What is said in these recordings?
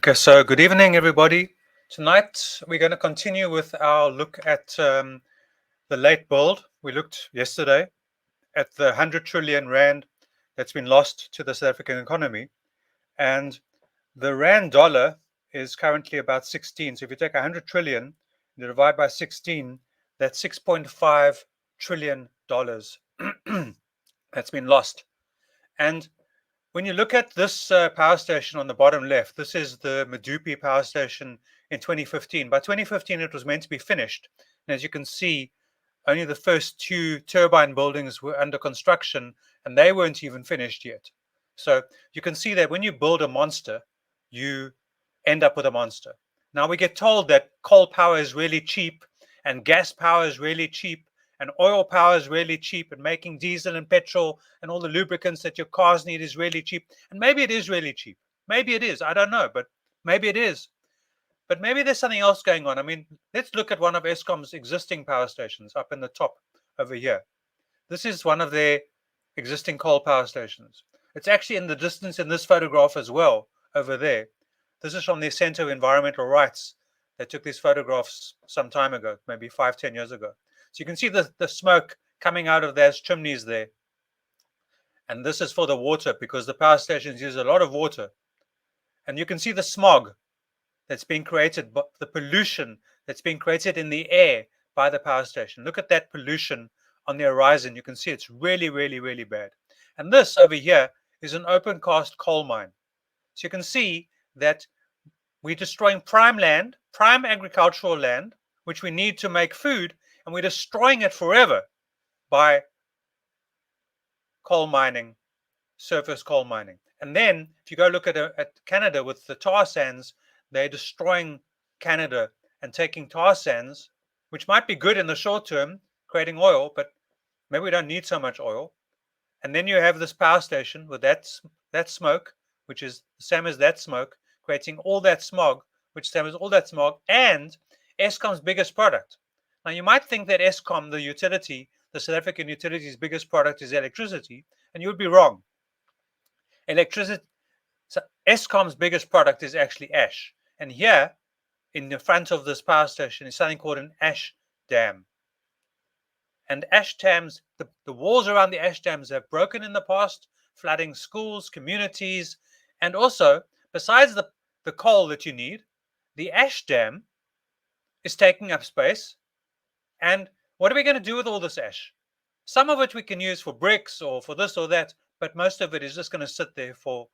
Okay, so good evening, everybody. Tonight we're going to continue with our look at the late build. We looked yesterday at the 100 trillion rand that's been lost to the South African economy, and the rand dollar is currently about 16. So if you take 100 trillion and you divide by 16, that's 6.5 trillion dollars that's been lost. And when you look at this power station on the bottom left, this is the Medupi power station in 2015. By 2015, it was meant to be finished. And as you can see, only the first two turbine buildings were under construction, and they weren't even finished yet. So you can see that when you build a monster, you end up with a monster. Now we get told that coal power is really cheap, and gas power is really cheap, and oil power is really cheap, and making diesel and petrol and all the lubricants that your cars need is really cheap. And maybe it is really cheap. Maybe it is. I don't know, but maybe it is. But maybe there's something else going on. I mean, let's look at one of Eskom's existing power stations up in the top over here. This is one of their existing coal power stations. It's actually in the distance in this photograph as well, over there. This is from the Centre of Environmental Rights. They took these photographs some time ago, maybe 5-10 years ago. So you can see the smoke coming out of those chimneys there. And this is for the water, because the power stations use a lot of water. And you can see the smog that's being created, the pollution that's being created in the air by the power station. Look at that pollution on the horizon. You can see it's really, really, really bad. And this over here is an open cast coal mine. So you can see that we're destroying prime land, prime agricultural land, which we need to make food, and we're destroying it forever by coal mining, surface coal mining. And then if you go look at Canada with the tar sands, they're destroying Canada and taking tar sands, which might be good in the short term, creating oil, but maybe we don't need so much oil. And then you have this power station with that smoke, which is the same as that smoke, creating all that smog, which same as all that smog, and Eskom's biggest product. Now you might think that Eskom, the utility, the South African utility's biggest product is electricity, and you would be wrong. Electricity, so Eskom's biggest product is actually ash. And here, in the front of this power station, is something called an ash dam. And ash dams, the walls around the ash dams have broken in the past, flooding schools, communities, and also, besides the coal that you need, the ash dam is taking up space. And what are we going to do with all this ash? Some of it we can use for bricks or for this or that, but most of it is just going to sit there for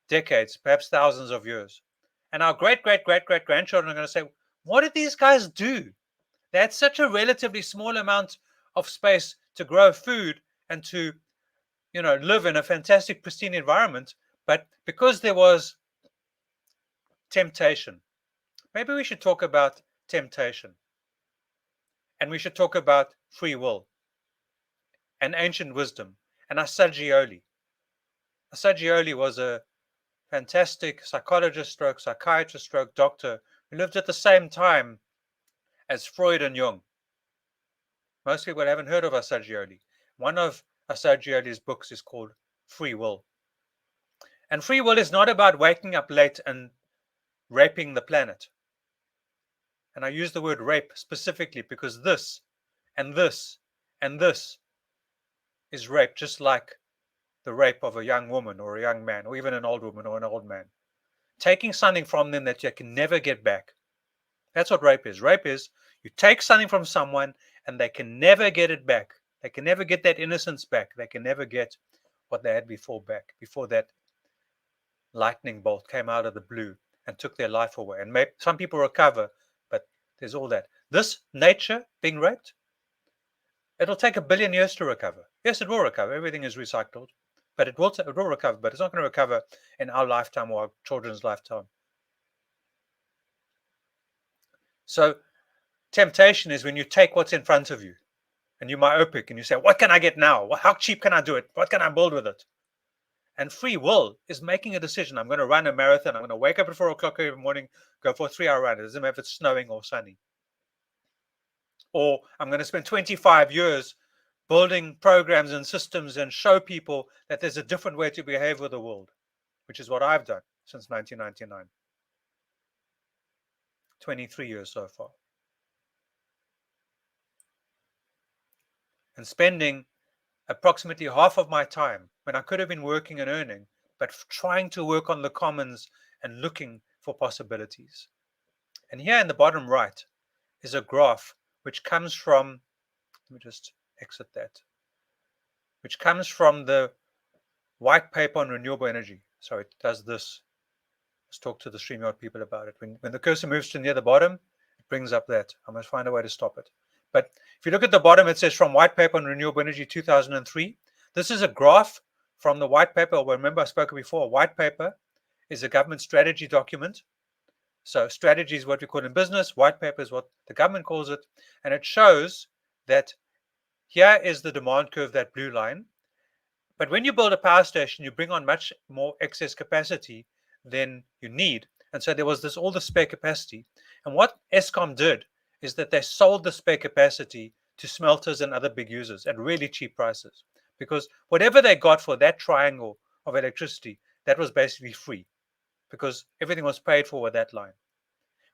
decades, perhaps thousands of years. And our great grandchildren are going to say, what did these guys do? They had such a relatively small amount of space to grow food and to, live in a fantastic, pristine environment. But because there was temptation, maybe we should talk about temptation. And we should talk about free will and ancient wisdom and Assagioli. Assagioli was a fantastic psychologist stroke, psychiatrist stroke doctor who lived at the same time as Freud and Jung. Most people haven't heard of Assagioli. One of Assagioli's books is called Free Will. And free will is not about waking up late and raping the planet. And I use the word rape specifically because this and this and this is rape, just like the rape of a young woman or a young man, or even an old woman or an old man. Taking something from them that you can never get back. That's what rape is. Rape is you take something from someone and they can never get it back. They can never get that innocence back. They can never get what they had before back, before that lightning bolt came out of the blue and took their life away. And maybe some people recover, but there's all that. This nature being raped, it'll take 1 billion years to recover. Yes, it will recover. Everything is recycled. But it will recover, but it's not going to recover in our lifetime or our children's lifetime. So temptation is when you take what's in front of you and you're myopic and you say, what can I get now? How cheap can I do it? What can I build with it? And free will is making a decision. I'm going to run a marathon. I'm going to wake up at 4 o'clock every morning, go for a 3-hour run. It doesn't matter if it's snowing or sunny. Or I'm going to spend 25 years building programs and systems and show people that there's a different way to behave with the world, which is what I've done since 1999. 23 years so far. And spending approximately half of my time when I could have been working and earning, but trying to work on the commons and looking for possibilities. And here in the bottom right is a graph which comes from, let me just exit that, which comes from the white paper on renewable energy. So it does this. Let's talk to the StreamYard people about it. When the cursor moves to near the bottom, it brings up that. I must find a way to stop it. But if you look at the bottom, it says from white paper on renewable energy 2003. This is a graph from the white paper. Remember I spoke before, white paper is a government strategy document. So strategy is what we call in business. White paper is what the government calls it. And it shows that here is the demand curve, that blue line. But when you build a power station, you bring on much more excess capacity than you need. And so there was all the spare capacity. And what Eskom did is that they sold the spare capacity to smelters and other big users at really cheap prices. Because whatever they got for that triangle of electricity, that was basically free. Because everything was paid for with that line.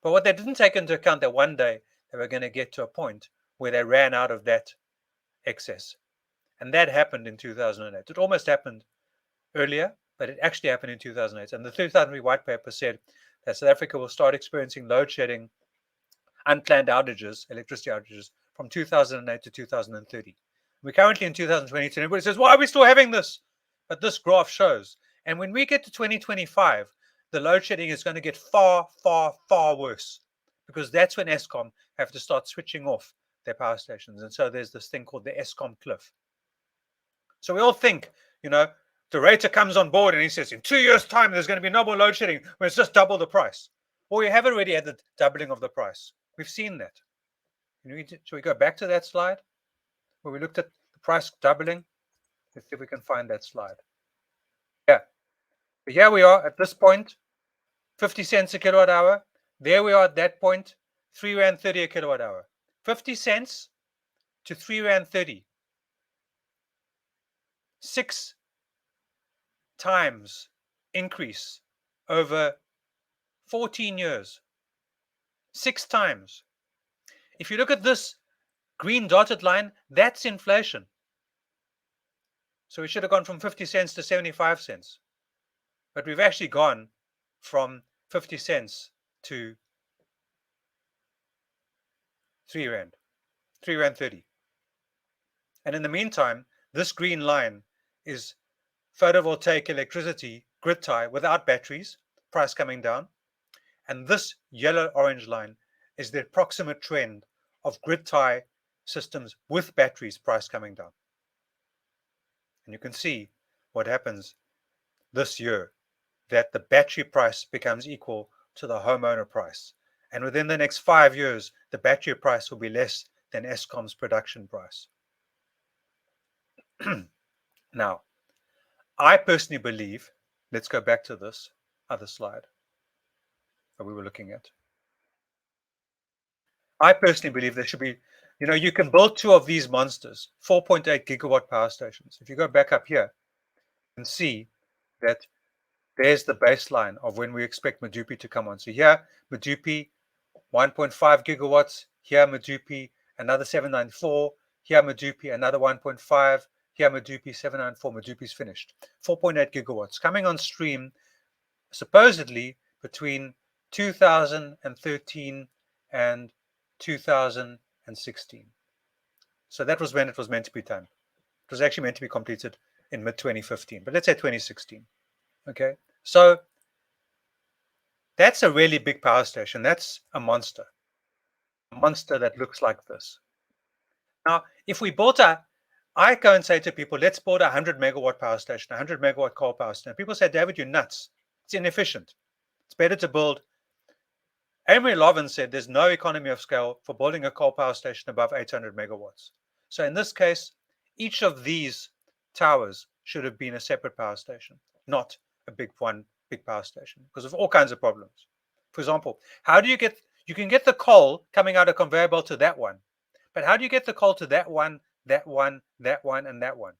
But what they didn't take into account that one day they were going to get to a point where they ran out of that excess. And that happened in 2008. It almost happened earlier, but it actually happened in 2008. And the 2003 white paper said that South Africa will start experiencing load shedding, unplanned outages, electricity outages, from 2008 to 2030. We're currently in 2022, and everybody says, why are we still having this? But this graph shows. And when we get to 2025, the load shedding is going to get far, far, far worse, because that's when Eskom have to start switching off their power stations. And so there's this thing called the Eskom cliff. So we all think, the rater comes on board and he says, in 2 years' time, there's going to be no more load shedding when it's just double the price. Well, we have already had the doubling of the price. We've seen that. Should we go back to that slide where we looked at the price doubling? Let's see if we can find that slide. Yeah. But here we are at this point, 50 cents a kilowatt hour. There we are at that point, 3 Rand 30 a kilowatt hour. 50 cents to 3 Rand 30. 6 times increase over 14 years. 6 times. If you look at this green dotted line, that's inflation. So we should have gone from 50 cents to 75 cents. But we've actually gone from 50 cents to 3 Rand. 3 Rand 30. And in the meantime, this green line is photovoltaic electricity, grid tie without batteries, price coming down. And this yellow-orange line is the approximate trend of grid tie systems with batteries, price coming down. And you can see what happens this year, that the battery price becomes equal to the homeowner price. And within the next 5 years, the battery price will be less than Eskom's production price. Now, I personally believe, let's go back to this other slide that we were looking at. I personally believe there should be, you can build 2 of these monsters, 4.8 gigawatt power stations. If you go back up here, you can see that there's the baseline of when we expect Medupi to come on. So here, Medupi, 1.5 gigawatts. Here, Medupi, another 794. Here, Medupi, another 1.5. Here, Medupi, 794. Medupi's finished. 4.8 gigawatts coming on stream, supposedly between 2013 and 2016. So that was when it was meant to be done. It was actually meant to be completed in mid-2015, but let's say 2016. Okay, so that's a really big power station. That's a monster that looks like this. Now, if we built I go and say to people, let's build a 100 megawatt power station, 100 megawatt coal power station. People say, David, you're nuts. It's inefficient. It's better to build. Amory Lovin said there's no economy of scale for building a coal power station above 800 megawatts. So in this case, each of these towers should have been a separate power station, not a big power station, because of all kinds of problems. For example, how do you can get the coal coming out of conveyor belt to that one, but how do you get the coal to that one, that one, that one, and that one?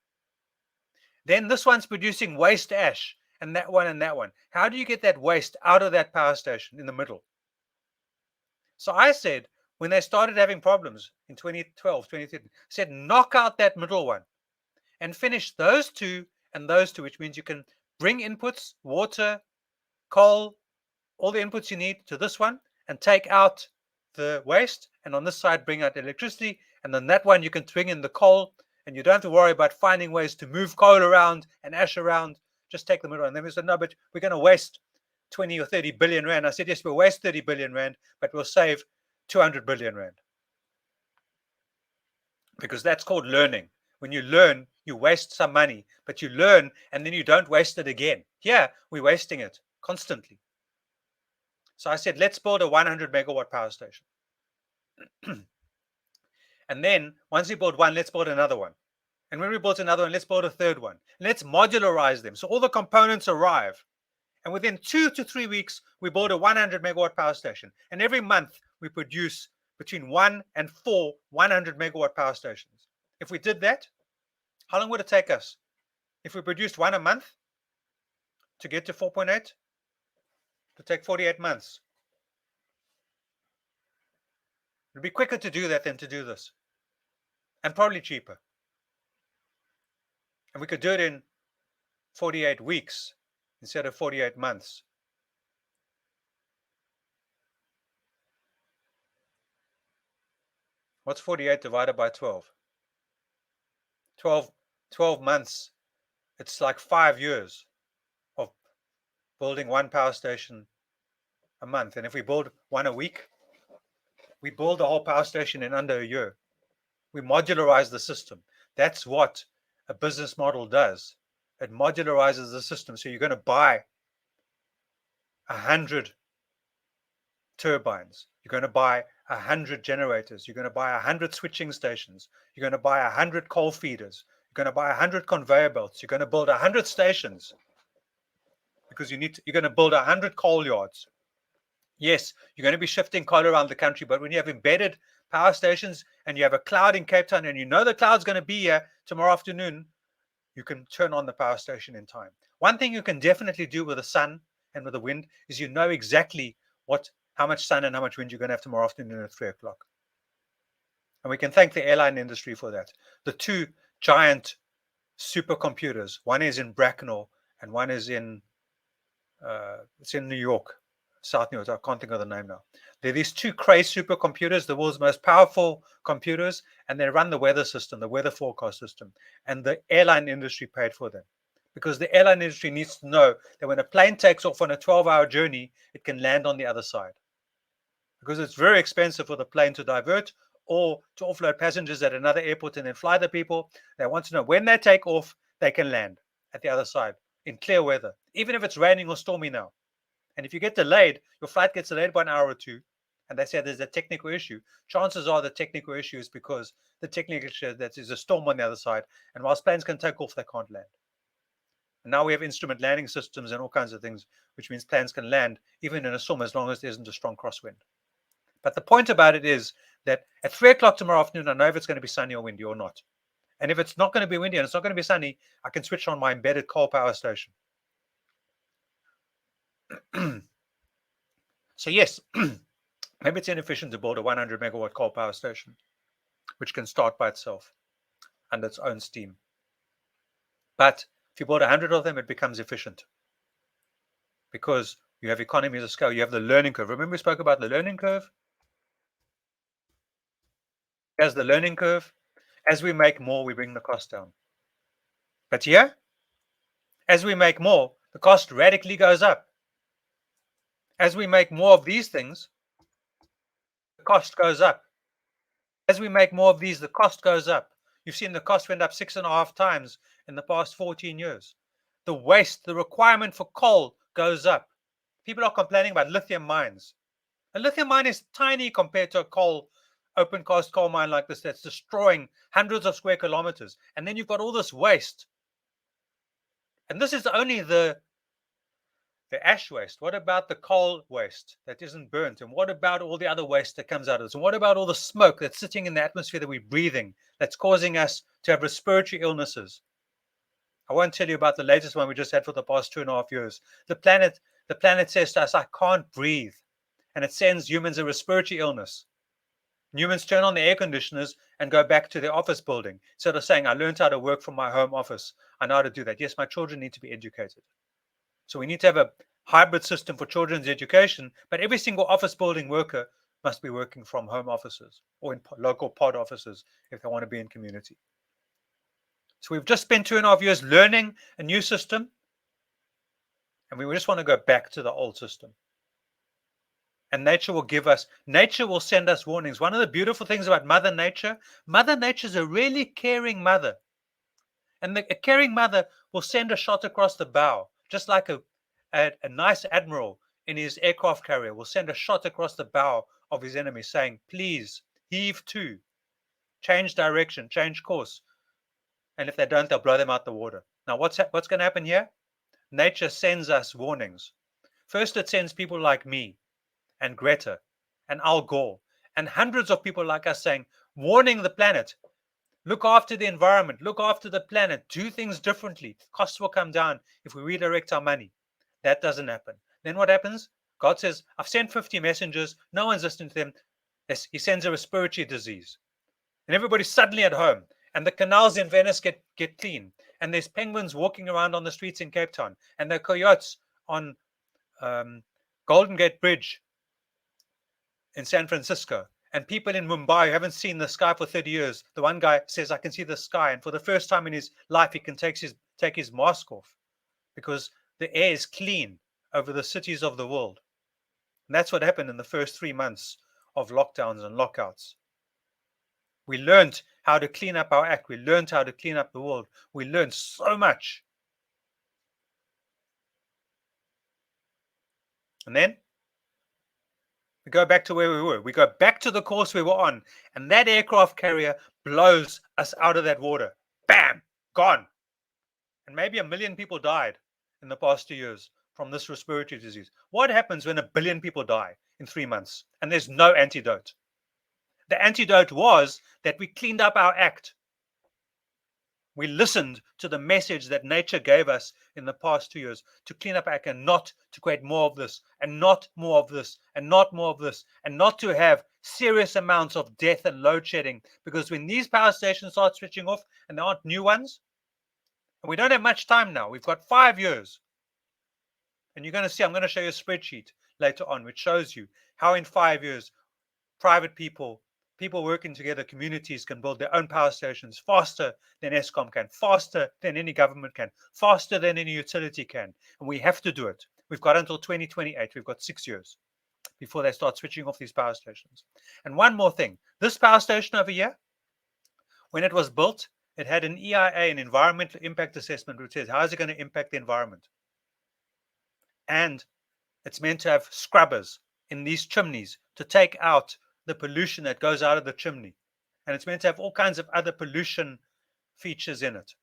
Then this one's producing waste ash, and that one and that one. How do you get that waste out of that power station in the middle? So I said, when they started having problems in 2012, 2013, I said, knock out that middle one and finish those two and those two, which means you can bring inputs, water, coal, all the inputs you need to this one and take out the waste. And on this side, bring out electricity. And then that one, you can bring in the coal and you don't have to worry about finding ways to move coal around and ash around. Just take the middle. And then we said, no, but we're going to waste 20 or 30 billion rand. I said, yes, we'll waste 30 billion rand, but we'll save 200 billion rand. Because that's called learning. When you learn, you waste some money, but you learn and then you don't waste it again. Here, we're wasting it constantly. So I said, let's build a 100 megawatt power station. And then once we build one, let's build another one. And when we build another one, let's build a third one. Let's modularize them. So all the components arrive. And within 2 to 3 weeks, we build a 100 megawatt power station. And every month, we produce between 1 and 4 100 megawatt power stations. If we did that, how long would it take us? If we produced one a month to get to 4.8, it would take 48 months. It would be quicker to do that than to do this. And probably cheaper. And we could do it in 48 weeks instead of 48 months. What's 48 divided by 12? 12 months. It's like 5 years of building one power station a month. And if we build one a week, we build the whole power station in under a year. We modularize the system. That's what a business model does. It modularizes the system. So you're going to buy 100 turbines. You're going to buy 100 generators. You're going to buy 100 switching stations. You're going to buy 100 coal feeders. You're going to buy 100 conveyor belts. You're going to build 100 stations because you're going to build 100 coal yards. Yes, you're going to be shifting coal around the country, but when you have embedded power stations and you have a cloud in Cape Town and you know the cloud's going to be here tomorrow afternoon, you can turn on the power station in time. One thing you can definitely do with the sun and with the wind is you know exactly how much sun and how much wind you're going to have tomorrow afternoon at 3 o'clock. And we can thank the airline industry for that. The two giant supercomputers, one is in Bracknell and one is in it's in New York, South New York. I can't think of the name now. They're these two crazy supercomputers, the world's most powerful computers, and they run the weather system, the weather forecast system. And the airline industry paid for them because the airline industry needs to know that when a plane takes off on a 12-hour journey, it can land on the other side. Because it's very expensive for the plane to divert or to offload passengers at another airport and then fly the people. They want to know when they take off, they can land at the other side in clear weather, even if it's raining or stormy now. And if you get delayed, your flight gets delayed by an hour or two, and they say there's a technical issue, chances are the technical issue is because the technical issue that is a storm on the other side, and whilst planes can take off, they can't land. And now we have instrument landing systems and all kinds of things, which means planes can land even in a storm as long as there isn't a strong crosswind. But the point about it is that at 3 o'clock tomorrow afternoon, I know if it's going to be sunny or windy or not. And if it's not going to be windy and it's not going to be sunny, I can switch on my embedded coal power station. So yes, maybe it's inefficient to build a 100 megawatt coal power station, which can start by itself under its own steam. But if you build 100 of them, it becomes efficient because you have economies of scale. You have the learning curve. Remember we spoke about the learning curve? As the learning curve, as we make more, we bring the cost down. But here, as we make more, the cost radically goes up. As we make more of these things, the cost goes up. As we make more of these, the cost goes up. You've seen the cost went up 6.5 times in the past 14 years. The waste, the requirement for coal goes up. People are complaining about lithium mines. A lithium mine is tiny compared to a open cast coal mine like this that's destroying hundreds of square kilometers. And then you've got all this waste. And this is only the ash waste. What about the coal waste that isn't burnt? And what about all the other waste that comes out of this? And what about all the smoke that's sitting in the atmosphere that we're breathing that's causing us to have respiratory illnesses? I won't tell you about the latest one we just had for the past 2.5 years. The planet says to us, I can't breathe. and it sends humans a respiratory illness. Humans turn on the air conditioners and go back to their office building instead of saying, I learned how to work from my home office. I know how to do that. Yes, my children need to be educated. So we need to have a hybrid system for children's education, but every single office building worker must be working from home offices or in local pod offices if they want to be in community. So we've just spent 2.5 years learning a new system, and we just want to go back to the old system. And nature will send us warnings. One of the beautiful things about Mother Nature is a really caring mother. And a caring mother will send a shot across the bow, just like a nice admiral in his aircraft carrier will send a shot across the bow of his enemy saying, please, heave to, change direction, change course. And if they don't, they'll blow them out the water. Now, what's going to happen here? Nature sends us warnings. First, it sends people like me and Greta and Gore and hundreds of people like us saying, warning the planet, look after the environment, look after the planet, do things differently. Costs will come down if we redirect our money. That doesn't happen. Then what happens? God says, I've sent 50 messengers. No one's listening to them. He sends a respiratory disease. And everybody's suddenly at home. And the canals in Venice get clean. And there's penguins walking around on the streets in Cape Town. And there are coyotes on Golden Gate Bridge in San Francisco. And people in Mumbai who haven't seen the sky for 30 years. The one guy says, I can see the sky. And for the first time in his life, he can take his mask off because the air is clean over the cities of the world. And that's what happened in the first 3 months of lockdowns and lockouts. We learned how to clean up our act. We learned how to clean up the world. We learned so much. And then we go back to where we were. We go back to the course we were on. And that aircraft carrier blows us out of that water. Bam! Gone. And maybe 1 million people died in the past 2 years from this respiratory disease. What happens when 1 billion people die in 3 months and there's no antidote? The antidote was that we cleaned up our act. We listened to the message that nature gave us in the past 2 years to clean up our act and not to create more of this and not more of this and not more of this and not to have serious amounts of death and load shedding. Because when these power stations start switching off and there aren't new ones, and we don't have much time now, we've got 5 years. And you're going to see, I'm going to show you a spreadsheet later on, which shows you how in 5 years, private people working together, communities can build their own power stations faster than Eskom can, faster than any government can, faster than any utility can. And we have to do it. We've got until 2028. We've got 6 years before they start switching off these power stations. And one more thing, this power station over here, when it was built, it had an EIA, an environmental impact assessment, which says, how is it going to impact the environment? And it's meant to have scrubbers in these chimneys to take out the pollution that goes out of the chimney. And it's meant to have all kinds of other pollution features in it.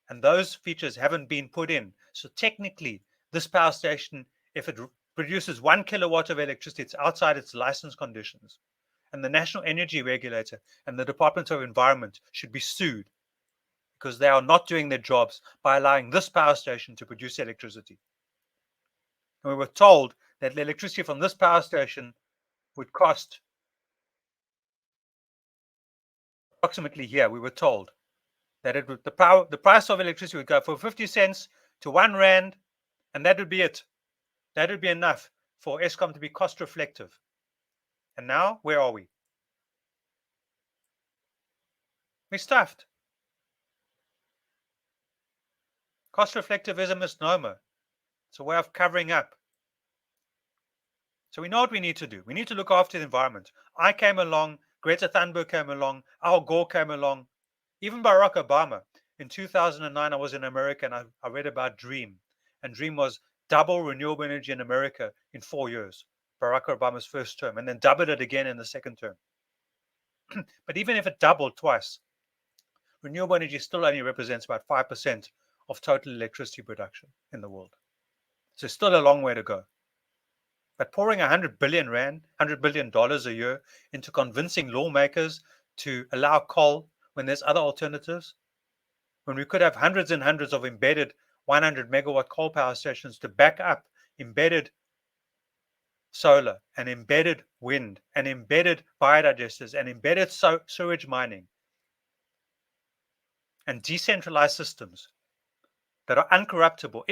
And those features haven't been put in. So technically, this power station, if it produces 1 kilowatt of electricity, it's outside its license conditions. And the National Energy Regulator and the Department of Environment should be sued because they are not doing their jobs by allowing this power station to produce electricity. And we were told that the electricity from this power station would cost approximately here. We were told that it would, the price of electricity would go from 50 cents to 1 rand, and that would be it. That would be enough for Eskom to be cost reflective. And now, where are we? We're stuffed. Cost reflective is a misnomer. It's a way of covering up. So we know what we need to do. We need to look after the environment. I came along, Greta Thunberg came along, Al Gore came along, even Barack Obama. In 2009, I was in America and I read about DREAM. And DREAM was double renewable energy in America in 4 years, Barack Obama's first term, and then doubled it again in the second term. But even if it doubled twice, renewable energy still only represents about 5% of total electricity production in the world. So still a long way to go. But pouring 100 billion rand, $100 billion a year into convincing lawmakers to allow coal when there's other alternatives, when we could have hundreds and hundreds of embedded 100 megawatt coal power stations to back up embedded solar and embedded wind and embedded biodigesters and embedded sewage mining and decentralized systems that are incorruptible,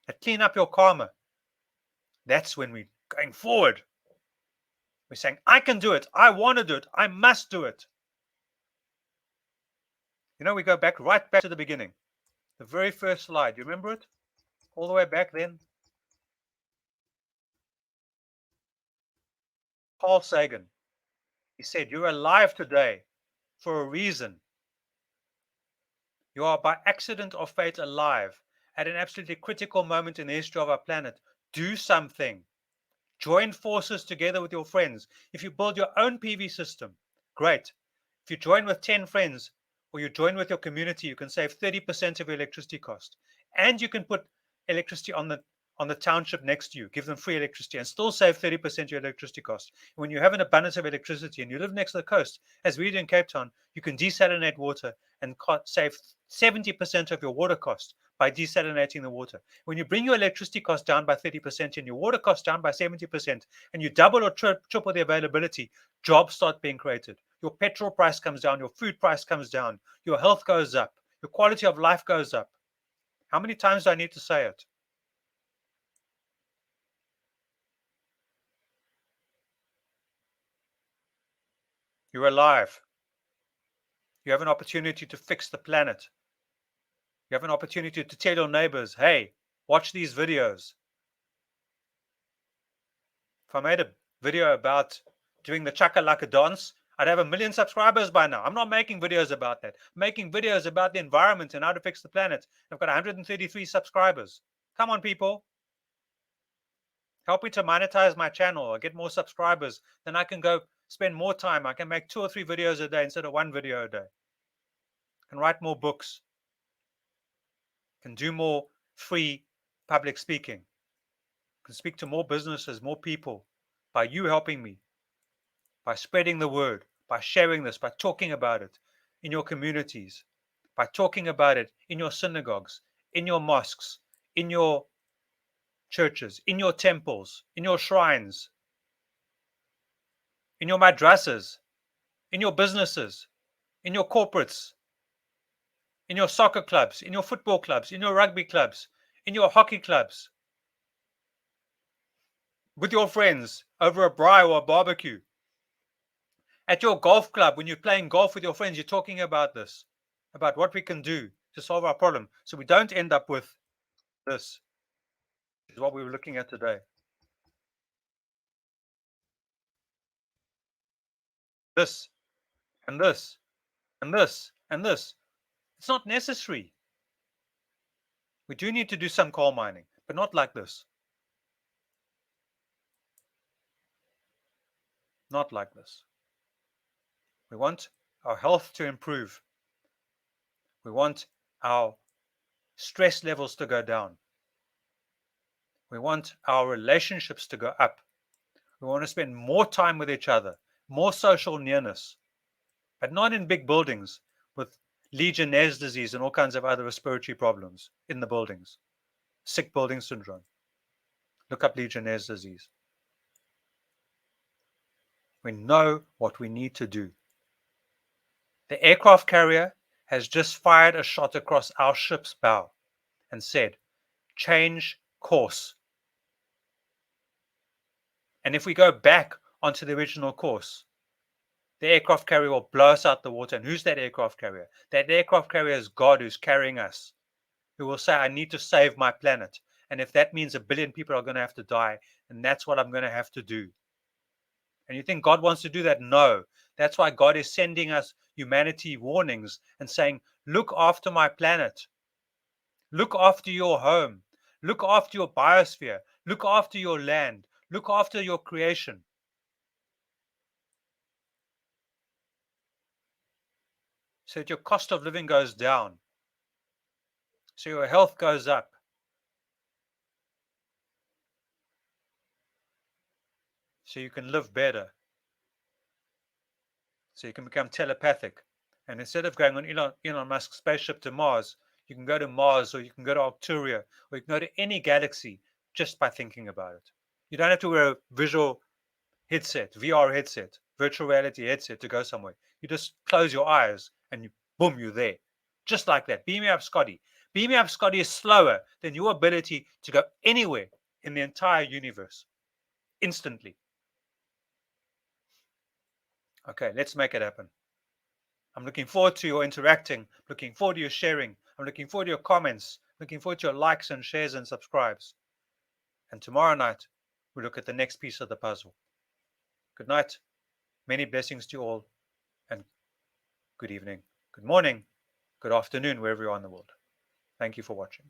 that clean up your karma, that's when we're going forward. We're saying, I can do it. I want to do it. I must do it. We go right back to the beginning. The very first slide. You remember it? All the way back then. Carl Sagan. He said, you're alive today for a reason. You are by accident or fate alive at an absolutely critical moment in the history of our planet. Do something. Join forces together with your friends. If you build your own PV system, great. If you join with 10 friends or you join with your community, you can save 30% of your electricity cost. And you can put electricity on the township next to you, give them free electricity and still save 30% of your electricity cost. When you have an abundance of electricity and you live next to the coast, as we do in Cape Town, you can desalinate water and save 70% of your water cost by desalinating the water. When you bring your electricity cost down by 30% and your water cost down by 70%, and you double or triple the availability, jobs start being created. Your petrol price comes down, your food price comes down, your health goes up, your quality of life goes up. How many times do I need to say it? You're alive. You have an opportunity to fix the planet. You have an opportunity to tell your neighbors, hey, watch these videos. If I made a video about doing the chakalaka dance, I'd have 1 million subscribers by now. I'm not making videos about that. I'm making videos about the environment and how to fix the planet. I've got 133 subscribers. Come on, people. Help me to monetize my channel or get more subscribers. Then I can go spend more time. I can make 2 or 3 videos a day instead of 1 video a day. I can write more books. Can do more free public speaking. Can speak to more businesses, more people by you helping me, by spreading the word, by sharing this, by talking about it in your communities, by talking about it in your synagogues, in your mosques, in your churches, in your temples, in your shrines, in your madrasas, in your businesses, in your corporates, in your soccer clubs, in your football clubs, in your rugby clubs, in your hockey clubs, with your friends over a braai or a barbecue. At your golf club, when you're playing golf with your friends, you're talking about this, about what we can do to solve our problem so we don't end up with this. This is what we were looking at today. This and this and this and this. It's not necessary. We do need to do some coal mining, but not like this. Not like this. We want our health to improve. We want our stress levels to go down. We want our relationships to go up. We want to spend more time with each other, more social nearness, but not in big buildings with Legionnaire's disease and all kinds of other respiratory problems in the buildings. Sick building syndrome. Look up Legionnaire's disease. We know what we need to do. The aircraft carrier has just fired a shot across our ship's bow and said, change course. And if we go back onto the original course, the aircraft carrier will blow us out the water. And who's that aircraft carrier? That aircraft carrier is God who's carrying us, who will say, I need to save my planet. And if that means 1 billion people are going to have to die, then that's what I'm going to have to do. And you think God wants to do that? No. That's why God is sending us humanity warnings and saying, look after my planet. Look after your home. Look after your biosphere. Look after your land. Look after your creation. So that your cost of living goes down. So your health goes up. So you can live better. So you can become telepathic. And instead of going on Elon Musk's spaceship to Mars, you can go to Mars, or you can go to Arcturia, or you can go to any galaxy just by thinking about it. You don't have to wear a visual headset, VR headset, virtual reality headset to go somewhere. You just close your eyes and boom, you're there. Just like that. Beam me up, Scotty. Beam me up, Scotty is slower than your ability to go anywhere in the entire universe instantly. Okay, let's make it happen. I'm looking forward to your interacting, looking forward to your sharing, I'm looking forward to your comments, looking forward to your likes and shares and subscribes. And tomorrow night, we look at the next piece of the puzzle. Good night. Many blessings to you all, and good evening, good morning, good afternoon, wherever you are in the world. Thank you for watching.